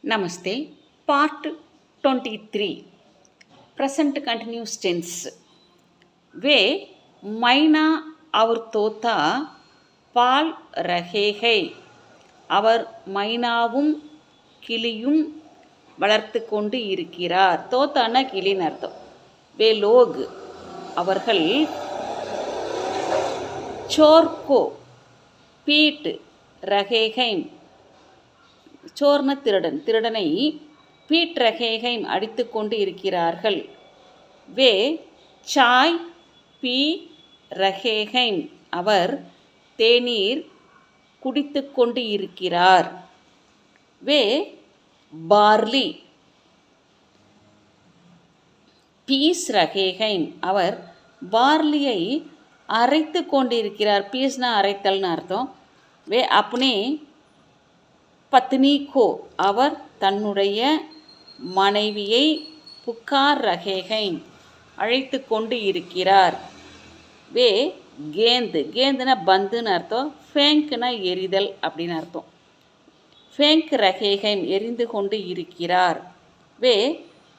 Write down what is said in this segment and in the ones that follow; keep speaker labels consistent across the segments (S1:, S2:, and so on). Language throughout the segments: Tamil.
S1: Namaste. Part 23. Present continuous tense. वे मैना और तोता பால் ரகேகை அவர் மைனாவும் கிளியும் வளர்த்து கொண்டு இருக்கிறார். தோத்தானா கிளின்னு அர்த்தம். வே லோக் அவர்கள் சோர்கோ பீட் ரகேகைம் சோர்ன திருடனை பீட் ரகேகைம் அடித்து கொண்டு இருக்கிறார்கள். வே சாய் பி ரகேகைம் அவர் தேநீர் குடித்து கொண்டு இருக்கிறார். வே பார்லி பீஸ் ரகேகைம் அவர் பார்லியை அரைத்து கொண்டிருக்கிறார். பீஸ்னா அரைத்தல்னு அர்த்தம். வே அப்னே பத்னி கோ அவர் தன்னுடைய மனைவியை புகார் ரகேகைம் அழைத்து கொண்டு இருக்கிறார். வே கேந்துனா பந்துன்னு அர்த்தம். ஃபேங்க்னா எரிதல் அப்படின்னு அர்த்தம். ஃபேங்க் ரகேகைம் எரிந்து கொண்டு இருக்கிறார். வே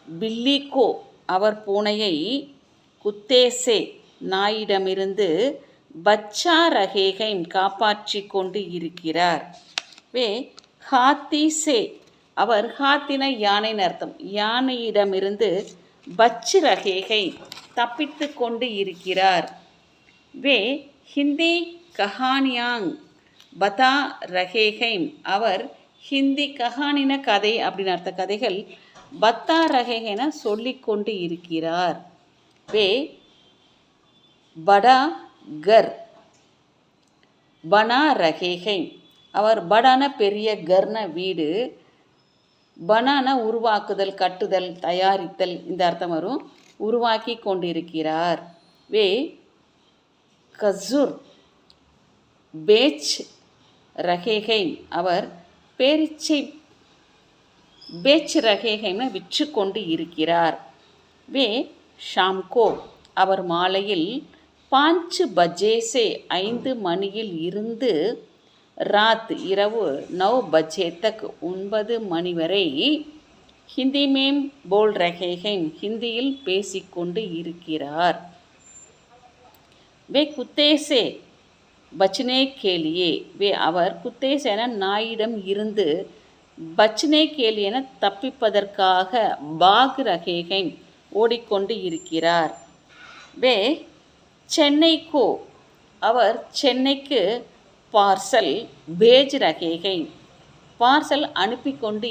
S1: பில்லிகோ அவர் பூனையை குத்தேசே நாயிடமிருந்து பச்சா ரகேகைம் காப்பாற்றி கொண்டு இருக்கிறார். வே ஹாத்திசே அவர் ஹாத்தின யானைன்னு அர்த்தம். யானையிடமிருந்து பச்சு ரகேகை தப்பித்து கொண்டு இருக்கிறார். வே ஹிந்தி கஹானியாங் பதா ரகேகைம் அவர் ஹிந்தி கஹானின கதை அப்படின்னு அர்த்த கதைகள் பத்தா ரகேகைன சொல்லிக்கொண்டு இருக்கிறார். வே படா கர் பனா ரகேகைம் அவர் படான பெரிய கர்ன வீடு, பனான உருவாக்குதல் கட்டுதல் தயாரித்தல் இந்த அர்த்தம் வரும். உருவாக்கி கொண்டிருக்கிறார். வே கசூர் பேச் ரகேகைம் அவர் பேரிச்சை பேச் ரகேகைம்னு விற்று கொண்டு இருக்கிறார். வே ஷாம்கோ அவர் மாலையில் 5 பஜேசே 5 மணியில் இருந்து ராத் இரவு 9 பஜே தக் 9 மணி வரை ஹிந்தி மேம் போல் ரகேகைம் ஹிந்தியில் பேசிக்கொண்டு இருக்கிறார். வே குத்தேசே பச்னே கேலியே வே அவர் குத்தேசேன நாயிடம் இருந்து பச்னே கேலியென தப்பிப்பதற்காக பாக் ரகேகைம் ஓடிக்கொண்டு இருக்கிறார். வே சென்னைக்கோ அவர் சென்னைக்கு பார்சல் பேஜ் ரகேகை பார்சல் அனுப்பி கொண்டு